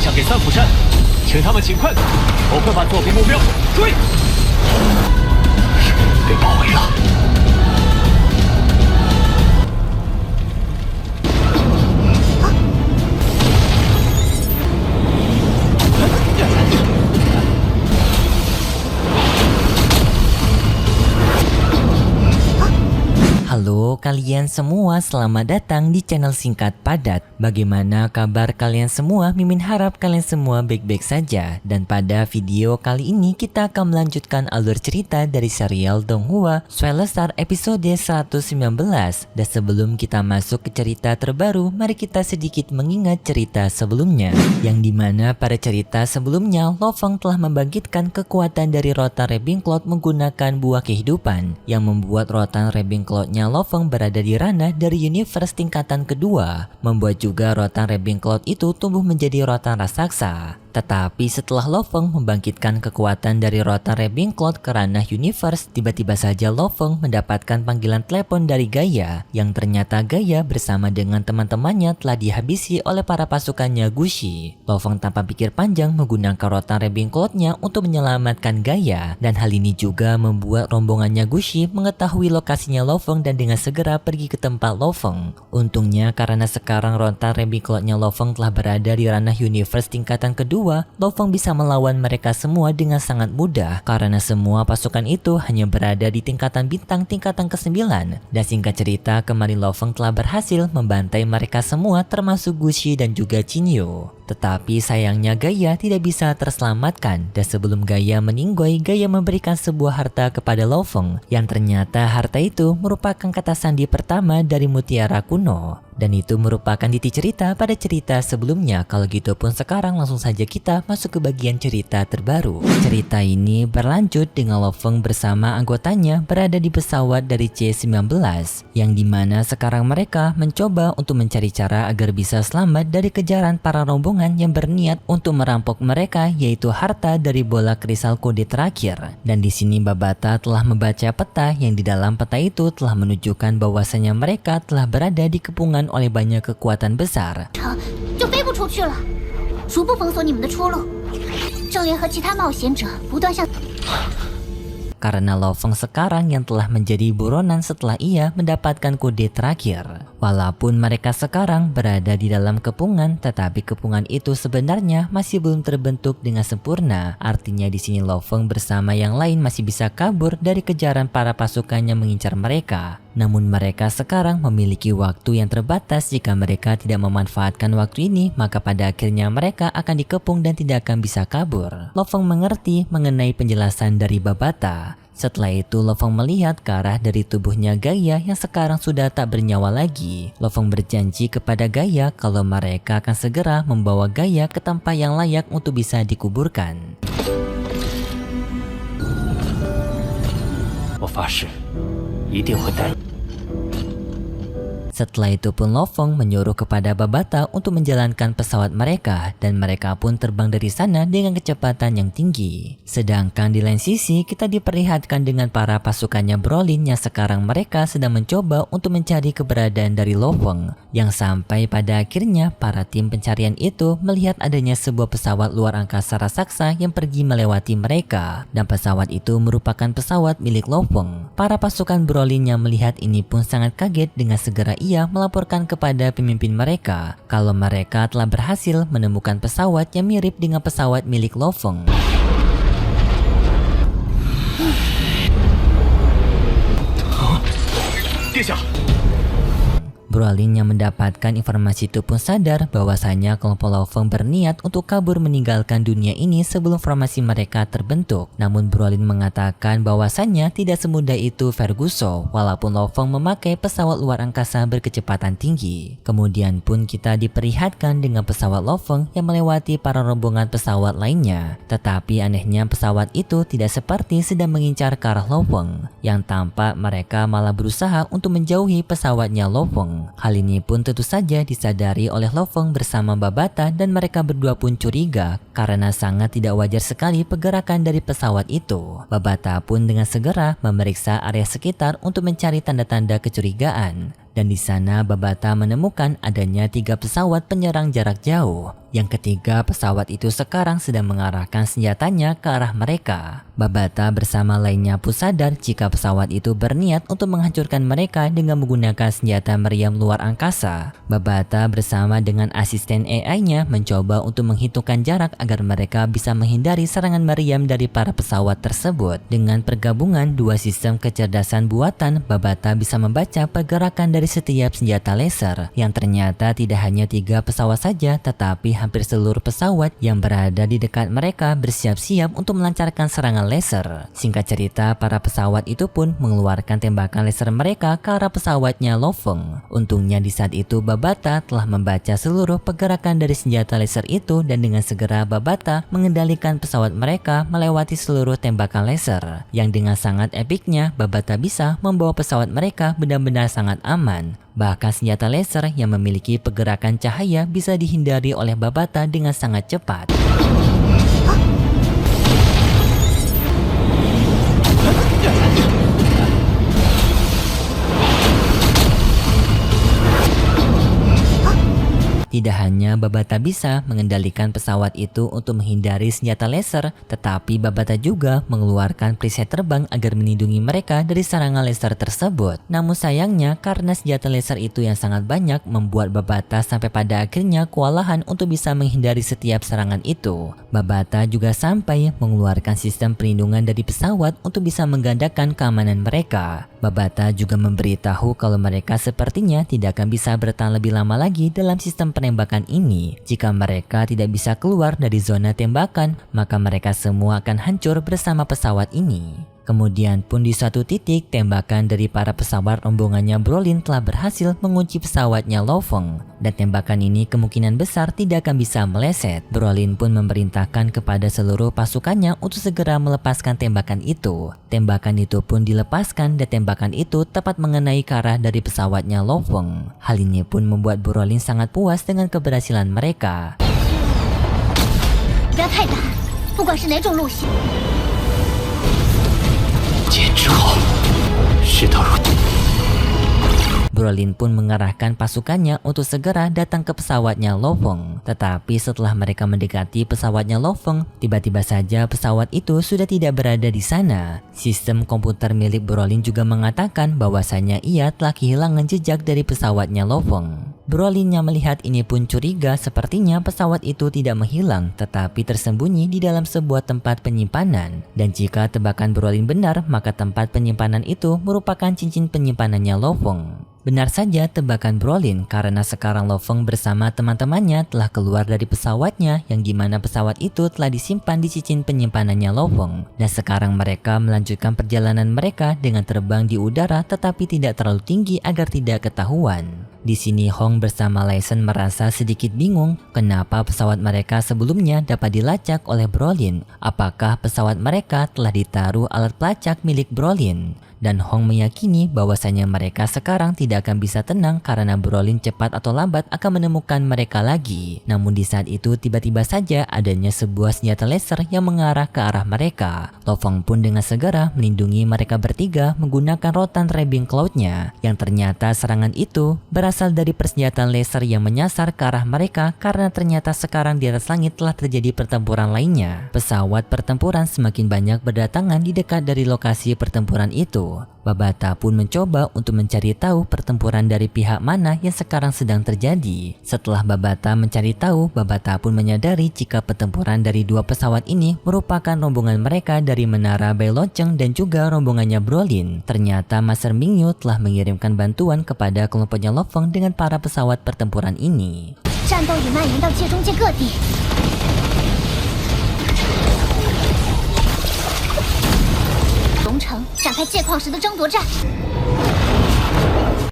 向给三府山，请他们尽快，我会把作弊目标追。被包围了。 Halo kalian semua, selamat datang di channel Singkat Padat. Bagaimana kabar kalian semua? Mimin harap kalian semua baik-baik saja. Dan pada video kali ini kita akan melanjutkan alur cerita dari serial Donghua Swellstar episode 119. Dan sebelum kita masuk ke cerita terbaru, mari kita sedikit mengingat cerita sebelumnya. Yang dimana pada cerita sebelumnya, Lo Feng telah membangkitkan kekuatan dari rotan Ravenclaw menggunakan buah kehidupan yang membuat rotan Ravenclaw-nya Lo Feng berada di ranah dari universe tingkatan kedua, membuat juga rotan Ravenclaw itu tumbuh menjadi rotan raksasa. Tetapi setelah Lo Feng membangkitkan kekuatan dari rotan Ravenclaw ke ranah universe, tiba-tiba saja Lo Feng mendapatkan panggilan telepon dari Gaia, yang ternyata Gaia bersama dengan teman-temannya telah dihabisi oleh para pasukannya Gushi. Lo Feng tanpa pikir panjang menggunakan rotan Ravenclaw-nya untuk menyelamatkan Gaia, dan hal ini juga membuat rombongannya Gushi mengetahui lokasinya Lo Feng dan dengan segera pergi ke tempat Lo Feng. Untungnya karena sekarang rotan Ravenclaw-nya Lo Feng telah berada di ranah universe tingkatan kedua, Lo Feng bisa melawan mereka semua dengan sangat mudah karena semua pasukan itu hanya berada di tingkatan bintang tingkatan ke-9. Dan singkat cerita, kemarin Lo Feng telah berhasil membantai mereka semua termasuk Gushi dan juga Jinyu. Tetapi sayangnya Gaia tidak bisa terselamatkan, dan sebelum Gaia meninggoy, Gaia memberikan sebuah harta kepada Lo Feng yang ternyata harta itu merupakan kata sandi pertama dari mutiara kuno. Dan itu merupakan titik cerita pada cerita sebelumnya. Kalau gitu pun sekarang langsung saja kita masuk ke bagian cerita terbaru. Cerita ini berlanjut dengan Lo Feng bersama anggotanya berada di pesawat dari C-19, yang dimana sekarang mereka mencoba untuk mencari cara agar bisa selamat dari kejaran para rombongan yang berniat untuk merampok mereka, yaitu harta dari bola kristal kode terakhir. Dan di sini Babata telah membaca peta yang di dalam peta itu telah menunjukkan bahwasanya mereka telah berada di kepungan oleh banyak kekuatan besar. 就飞不出去了，逐步封锁你们的出路。正联和其他冒险者不断向。 Karena Lo Feng sekarang yang telah menjadi buronan setelah ia mendapatkan kode terakhir. Walaupun mereka sekarang berada di dalam kepungan, tetapi kepungan itu sebenarnya masih belum terbentuk dengan sempurna. Artinya di sini Lo Feng bersama yang lain masih bisa kabur dari kejaran para pasukannya mengincar mereka. Namun mereka sekarang memiliki waktu yang terbatas. Jika mereka tidak memanfaatkan waktu ini, maka pada akhirnya mereka akan dikepung dan tidak akan bisa kabur. Lo Feng mengerti mengenai penjelasan dari Babata. Setelah itu Lo Feng melihat ke arah dari tubuhnya Gaia yang sekarang sudah tak bernyawa lagi. Lo Feng berjanji kepada Gaia kalau mereka akan segera membawa Gaia ke tempat yang layak untuk bisa dikuburkan. 我发誓，一定会带。 Setelah itu pun Lo Feng menyuruh kepada Babata untuk menjalankan pesawat mereka, dan mereka pun terbang dari sana dengan kecepatan yang tinggi. Sedangkan di lain sisi kita diperlihatkan dengan para pasukannya Brolin yang sekarang mereka sedang mencoba untuk mencari keberadaan dari Lo Feng, yang sampai pada akhirnya para tim pencarian itu melihat adanya sebuah pesawat luar angkasa raksasa yang pergi melewati mereka, dan pesawat itu merupakan pesawat milik Lo Feng. Para pasukan Brolin yang melihat ini pun sangat kaget, dengan segera ia melaporkan kepada pemimpin mereka kalau mereka telah berhasil menemukan pesawat yang mirip dengan pesawat milik Lo Feng. Brolin yang mendapatkan informasi itu pun sadar bahwasanya kelompok Lo Feng berniat untuk kabur meninggalkan dunia ini sebelum formasi mereka terbentuk. Namun Brolin mengatakan bahwasanya tidak semudah itu Ferguson, walaupun Lo Feng memakai pesawat luar angkasa berkecepatan tinggi. Kemudian pun kita diperlihatkan dengan pesawat Lo Feng yang melewati para rombongan pesawat lainnya. Tetapi anehnya pesawat itu tidak seperti sedang mengincar ke arah Lo Feng, yang tampak mereka malah berusaha untuk menjauhi pesawatnya Lo Feng. Feng. Hal ini pun tentu saja disadari oleh Lo Feng bersama Babata dan mereka berdua pun curiga karena sangat tidak wajar sekali pergerakan dari pesawat itu. Babata pun dengan segera memeriksa area sekitar untuk mencari tanda-tanda kecurigaan. Dan di sana Babata menemukan adanya 3 pesawat penyerang jarak jauh. Yang ketiga pesawat itu sekarang sedang mengarahkan senjatanya ke arah mereka. Babata bersama lainnya pun sadar jika pesawat itu berniat untuk menghancurkan mereka dengan menggunakan senjata meriam luar angkasa. Babata bersama dengan asisten AI-nya mencoba untuk menghitungkan jarak agar mereka bisa menghindari serangan meriam dari para pesawat tersebut. Dengan pergabungan 2 sistem kecerdasan buatan, Babata bisa membaca pergerakan dari setiap senjata laser yang ternyata tidak hanya 3 pesawat saja tetapi hampir seluruh pesawat yang berada di dekat mereka bersiap-siap untuk melancarkan serangan laser. Singkat cerita, para pesawat itu pun mengeluarkan tembakan laser mereka ke arah pesawatnya Lo Feng. Untungnya di saat itu Babata telah membaca seluruh pergerakan dari senjata laser itu dan dengan segera Babata mengendalikan pesawat mereka melewati seluruh tembakan laser. Yang dengan sangat epiknya Babata bisa membawa pesawat mereka benar-benar sangat aman. Bahkan senjata laser yang memiliki pergerakan cahaya bisa dihindari oleh Babata dengan sangat cepat. Tidak hanya Babata bisa mengendalikan pesawat itu untuk menghindari senjata laser, tetapi Babata juga mengeluarkan perisai terbang agar melindungi mereka dari serangan laser tersebut. Namun sayangnya karena senjata laser itu yang sangat banyak membuat Babata sampai pada akhirnya kewalahan untuk bisa menghindari setiap serangan itu. Babata juga sampai mengeluarkan sistem perlindungan dari pesawat untuk bisa menggandakan keamanan mereka. Babata juga memberitahu kalau mereka sepertinya tidak akan bisa bertahan lebih lama lagi dalam sistem penembakan ini. Jika mereka tidak bisa keluar dari zona tembakan, maka mereka semua akan hancur bersama pesawat ini. Kemudian pun di suatu titik, tembakan dari para pesawat rombongannya Brolin telah berhasil mengunci pesawatnya Lo Feng. Dan tembakan ini kemungkinan besar tidak akan bisa meleset. Brolin pun memerintahkan kepada seluruh pasukannya untuk segera melepaskan tembakan itu. Tembakan itu pun dilepaskan dan tembakan itu tepat mengenai ke arah dari pesawatnya Lo Feng. Hal ini pun membuat Brolin sangat puas dengan keberhasilan mereka. 不要太大，不管是哪种路线。 剑之后，事到如今。 Brolin pun mengarahkan pasukannya untuk segera datang ke pesawatnya Lo Feng. Tetapi setelah mereka mendekati pesawatnya Lo Feng, tiba-tiba saja pesawat itu sudah tidak berada di sana. Sistem komputer milik Brolin juga mengatakan bahwasanya ia telah kehilangan jejak dari pesawatnya Lo Feng. Brolin yang melihat ini pun curiga sepertinya pesawat itu tidak menghilang tetapi tersembunyi di dalam sebuah tempat penyimpanan. Dan jika tebakan Brolin benar, maka tempat penyimpanan itu merupakan cincin penyimpanannya Lo Feng. Benar saja tebakan Brolin karena sekarang Lo Feng bersama teman-temannya telah keluar dari pesawatnya yang dimana pesawat itu telah disimpan di cincin penyimpanannya Lo Feng. Dan sekarang mereka melanjutkan perjalanan mereka dengan terbang di udara tetapi tidak terlalu tinggi agar tidak ketahuan. Di sini Hong bersama Lai Shen merasa sedikit bingung kenapa pesawat mereka sebelumnya dapat dilacak oleh Brolin. Apakah pesawat mereka telah ditaruh alat pelacak milik Brolin? Dan Hong meyakini bahwasanya mereka sekarang tidak akan bisa tenang karena Brolin cepat atau lambat akan menemukan mereka lagi. Namun di saat itu tiba-tiba saja adanya sebuah senjata laser yang mengarah ke arah mereka. Lo Feng pun dengan segera melindungi mereka bertiga menggunakan rotan Rabbing Cloud-nya. Yang ternyata serangan itu berasal dari persenjataan laser yang menyasar ke arah mereka karena ternyata sekarang di atas langit telah terjadi pertempuran lainnya. Pesawat pertempuran semakin banyak berdatangan di dekat dari lokasi pertempuran itu. Babata pun mencoba untuk mencari tahu pertempuran dari pihak mana yang sekarang sedang terjadi. Setelah Babata mencari tahu, Babata pun menyadari jika pertempuran dari 2 pesawat ini merupakan rombongan mereka dari Menara Bailocheng dan juga rombongannya Brolin. Ternyata Master Mingyu telah mengirimkan bantuan kepada kelompoknya Lo Feng dengan para pesawat pertempuran ini. 战斗已蔓延到界中界各地。 龙城展开界矿石的争夺战。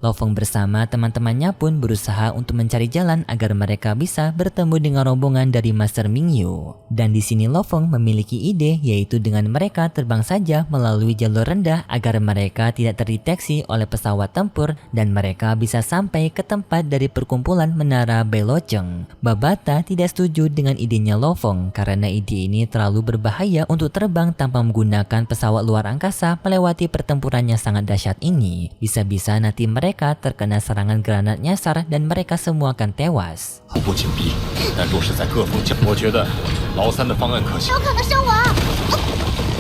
Lo Feng bersama teman-temannya pun berusaha untuk mencari jalan agar mereka bisa bertemu dengan rombongan dari Master Mingyu. Dan di sini Lo Feng memiliki ide, yaitu dengan mereka terbang saja melalui jalur rendah agar mereka tidak terdeteksi oleh pesawat tempur dan mereka bisa sampai ke tempat dari perkumpulan menara Beiloceng. Babata tidak setuju dengan idenya Lo Feng karena ide ini terlalu berbahaya untuk terbang tanpa menggunakan pesawat luar angkasa melewati pertempuran yang sangat dahsyat ini. Bisa-bisa nanti mereka terkena serangan granat nyasar dan mereka semua akan tewas. 步步紧逼，但若是在各风角，我觉得老三的方案可行。有可能身亡，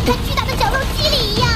跟巨大的绞肉机里一样。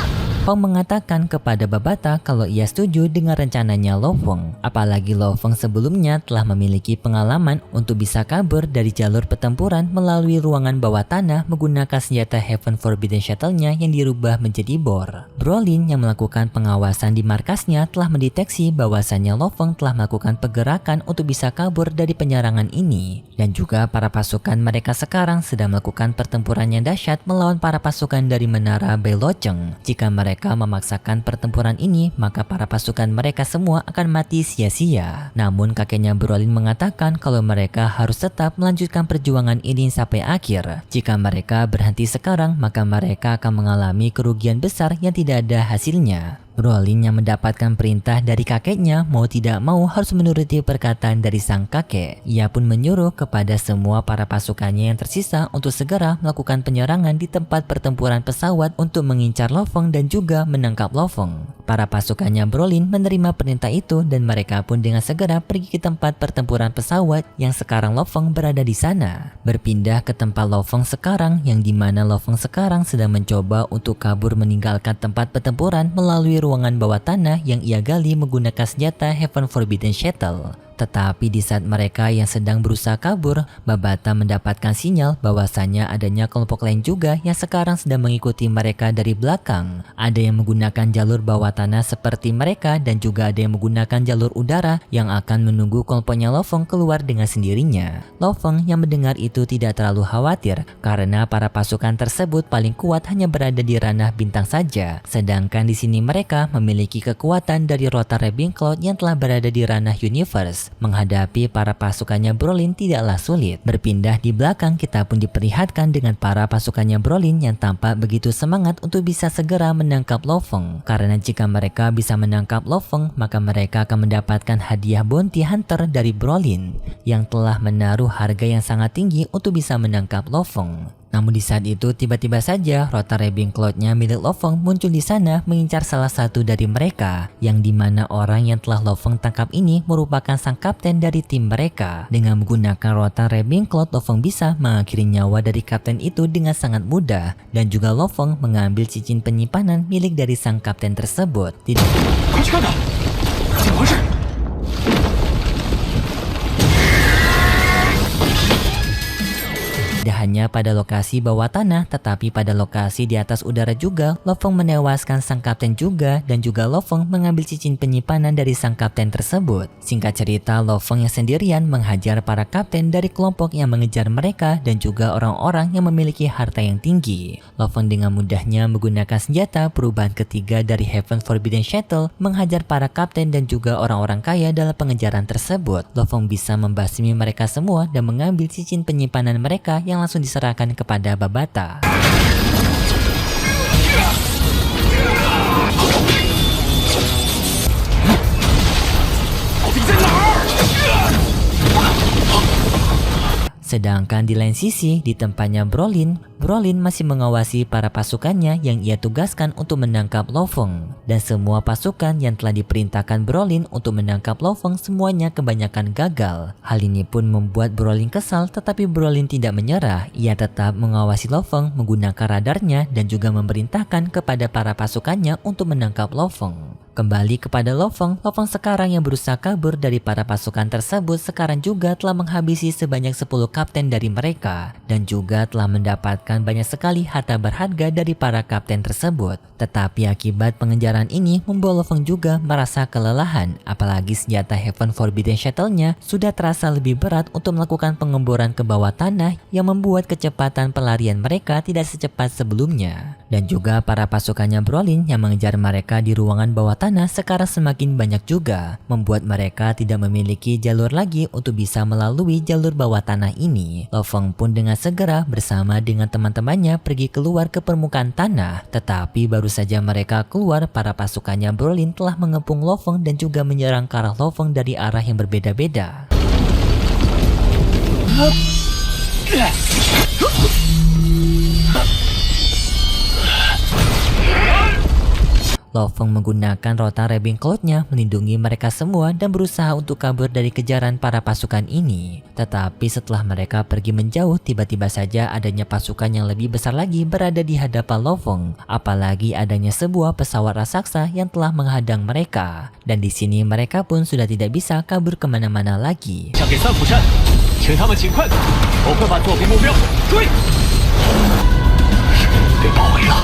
Feng mengatakan kepada Babata kalau ia setuju dengan rencananya Lo Feng. Apalagi Lo Feng sebelumnya telah memiliki pengalaman untuk bisa kabur dari jalur pertempuran melalui ruangan bawah tanah menggunakan senjata Heaven Forbidden Shuttle-nya yang dirubah menjadi bor. Brolin yang melakukan pengawasan di markasnya telah mendeteksi bahwasannya Lo Feng telah melakukan pergerakan untuk bisa kabur dari penyerangan ini. Dan juga para pasukan mereka sekarang sedang melakukan pertempuran yang dahsyat melawan para pasukan dari menara Beiloceng. Jika mereka memaksakan pertempuran ini, maka para pasukan mereka semua akan mati sia-sia. Namun kakeknya Brolin mengatakan kalau mereka harus tetap melanjutkan perjuangan ini sampai akhir. Jika mereka berhenti sekarang, maka mereka akan mengalami kerugian besar yang tidak ada hasilnya. Brolin yang mendapatkan perintah dari kakeknya mau tidak mau harus menuruti perkataan dari sang kakek. Ia pun menyuruh kepada semua para pasukannya yang tersisa untuk segera melakukan penyerangan di tempat pertempuran pesawat untuk mengincar Lo Feng dan juga menangkap Lo Feng. Para pasukannya Brolin menerima perintah itu dan mereka pun dengan segera pergi ke tempat pertempuran pesawat yang sekarang Lo Feng berada di sana. Berpindah ke tempat Lo Feng sekarang yang dimana Lo Feng sekarang sedang mencoba untuk kabur meninggalkan tempat pertempuran melalui ruangan bawah tanah yang ia gali menggunakan senjata Heaven Forbidden Shuttle. Tetapi di saat mereka yang sedang berusaha kabur, Babata mendapatkan sinyal bahwasannya adanya kelompok lain juga yang sekarang sedang mengikuti mereka dari belakang. Ada yang menggunakan jalur bawah tanah seperti mereka dan juga ada yang menggunakan jalur udara yang akan menunggu kelompoknya Lo Feng keluar dengan sendirinya. Lo Feng yang mendengar itu tidak terlalu khawatir karena para pasukan tersebut paling kuat hanya berada di ranah bintang saja. Sedangkan di sini mereka memiliki kekuatan dari Rotar Rabbing Cloud yang telah berada di ranah universe. Menghadapi para pasukannya Brolin tidaklah sulit. Berpindah di belakang kita pun diperlihatkan dengan para pasukannya Brolin yang tampak begitu semangat untuk bisa segera menangkap Lo Feng. Karena jika mereka bisa menangkap Lo Feng, maka mereka akan mendapatkan hadiah bounty hunter dari Brolin yang telah menaruh harga yang sangat tinggi untuk bisa menangkap Lo Feng. Namun di saat itu tiba-tiba saja Rotar Rabbing Cloud-nya milik Lo Feng muncul di sana mengincar salah satu dari mereka, yang dimana orang yang telah Lo Feng tangkap ini merupakan sang kapten dari tim mereka. Dengan menggunakan Rotar Rabbing Cloud, Lo Feng bisa mengakhiri nyawa dari kapten itu dengan sangat mudah, dan juga Lo Feng mengambil cincin penyimpanan milik dari sang kapten tersebut. Tidak hanya pada lokasi bawah tanah, tetapi pada lokasi di atas udara juga, Lo Feng menewaskan sang kapten juga, dan juga Lo Feng mengambil cincin penyimpanan dari sang kapten tersebut. Singkat cerita, Lo Feng yang sendirian menghajar para kapten dari kelompok yang mengejar mereka dan juga orang-orang yang memiliki harta yang tinggi. Lo Feng dengan mudahnya menggunakan senjata perubahan ketiga dari Heaven Forbidden Shuttle menghajar para kapten dan juga orang-orang kaya dalam pengejaran tersebut. Lo Feng bisa membasmi mereka semua dan mengambil cincin penyimpanan mereka yang langsung diserahkan kepada Babata. Sedangkan di lain sisi, di tempatnya Brolin masih mengawasi para pasukannya yang ia tugaskan untuk menangkap Lo Feng. Dan semua pasukan yang telah diperintahkan Brolin untuk menangkap Lo Feng semuanya kebanyakan gagal. Hal ini pun membuat Brolin kesal, tetapi Brolin tidak menyerah. Ia tetap mengawasi Lo Feng menggunakan radarnya dan juga memerintahkan kepada para pasukannya untuk menangkap Lo Feng. Kembali kepada Lo Feng sekarang yang berusaha kabur dari para pasukan tersebut sekarang juga telah menghabisi sebanyak 10 kapten dari mereka dan juga telah mendapatkan banyak sekali harta berharga dari para kapten tersebut. Tetapi akibat pengejaran ini membuat Lo Feng juga merasa kelelahan, apalagi senjata Heaven Forbidden Shuttle-nya sudah terasa lebih berat untuk melakukan pengemboran ke bawah tanah yang membuat kecepatan pelarian mereka tidak secepat sebelumnya. Dan juga para pasukannya Brolin yang mengejar mereka di ruangan bawah tanah sekarang semakin banyak juga, membuat mereka tidak memiliki jalur lagi untuk bisa melalui jalur bawah tanah ini. Lo Feng pun dengan segera bersama dengan teman-temannya pergi keluar ke permukaan tanah. Tetapi baru saja mereka keluar, para pasukannya Brolin telah mengepung Lo Feng dan juga menyerang ke arah Lo Feng dari arah yang berbeda-beda. Lo Feng menggunakan rotan Rebel Cloud-nya melindungi mereka semua dan berusaha untuk kabur dari kejaran para pasukan ini. Tetapi setelah mereka pergi menjauh, tiba-tiba saja adanya pasukan yang lebih besar lagi berada di hadapan Lo Feng. Apalagi adanya sebuah pesawat raksasa yang telah menghadang mereka. Dan di sini mereka pun sudah tidak bisa kabur kemana-mana lagi. 想给三釜山，请他们尽快，我会把作为目标，追！被包围了。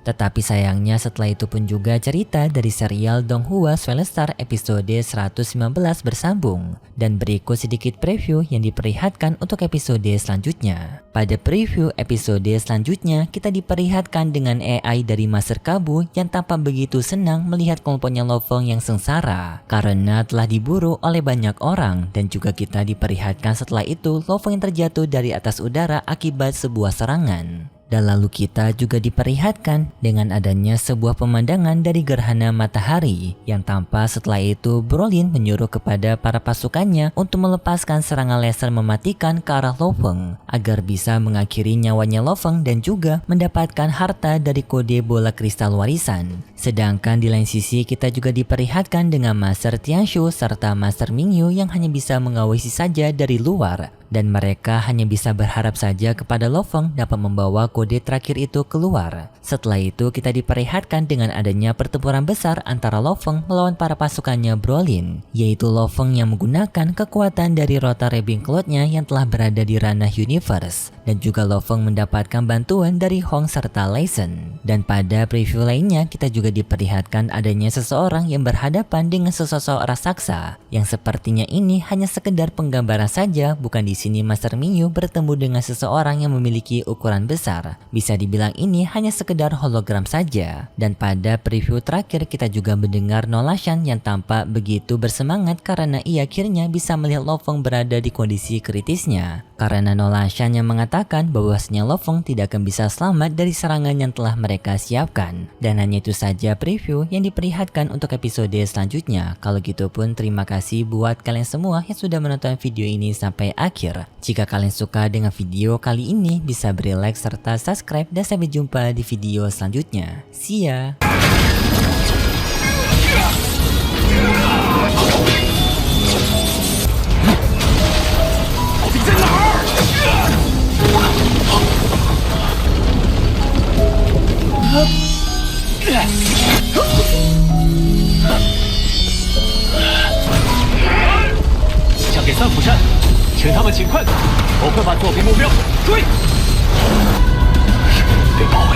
Tetapi sayangnya setelah itu pun juga cerita dari serial Donghua Swellstar episode 119 bersambung. Dan berikut sedikit preview yang diperlihatkan untuk episode selanjutnya. Pada preview episode selanjutnya, kita diperlihatkan dengan AI dari Master Kabu yang tampak begitu senang melihat kelompoknya Lo Feng yang sengsara karena telah diburu oleh banyak orang. Dan juga kita diperlihatkan setelah itu Lo Feng yang terjatuh dari atas udara akibat sebuah serangan. Dan lalu kita juga diperlihatkan dengan adanya sebuah pemandangan dari gerhana matahari yang tampak setelah itu Brolin menyuruh kepada para pasukannya untuk melepaskan serangan laser mematikan ke arah Lo Feng agar bisa mengakhiri nyawanya Lo Feng dan juga mendapatkan harta dari kode bola kristal warisan. Sedangkan di lain sisi kita juga diperlihatkan dengan Master Tianshu serta Master Mingyu yang hanya bisa mengawasi saja dari luar. Dan mereka hanya bisa berharap saja kepada Lo Feng dapat membawa kode terakhir itu keluar. Setelah itu kita diperlihatkan dengan adanya pertempuran besar antara Lo Feng melawan para pasukannya Brolin, yaitu Lo Feng yang menggunakan kekuatan dari Rota Rebel Cloud-nya yang telah berada di ranah universe, dan juga Lo Feng mendapatkan bantuan dari Hong serta Lei Shen. Dan pada preview lainnya kita juga diperlihatkan adanya seseorang yang berhadapan dengan sesosok raksasa yang sepertinya ini hanya sekedar penggambaran saja. Bukan di sini Master Mingyu bertemu dengan seseorang yang memiliki ukuran besar. Bisa dibilang ini hanya sekedar hologram saja. Dan pada preview terakhir kita juga mendengar Nolashan yang tampak begitu bersemangat karena ia akhirnya bisa melihat Lo Feng berada di kondisi kritisnya. Karena Nolashan yang mengatakan bahwasanya Lo Feng tidak akan bisa selamat dari serangan yang telah mereka siapkan. Dan hanya itu saja preview yang diperlihatkan untuk episode selanjutnya. Kalau gitu pun terima kasih buat kalian semua yang sudah menonton video ini sampai akhir. Jika kalian suka dengan video kali ini, bisa beri like serta subscribe dan sampai jumpa di video selanjutnya. See ya!想给三釜山，请他们尽快，我会把作为目标，追！被包围。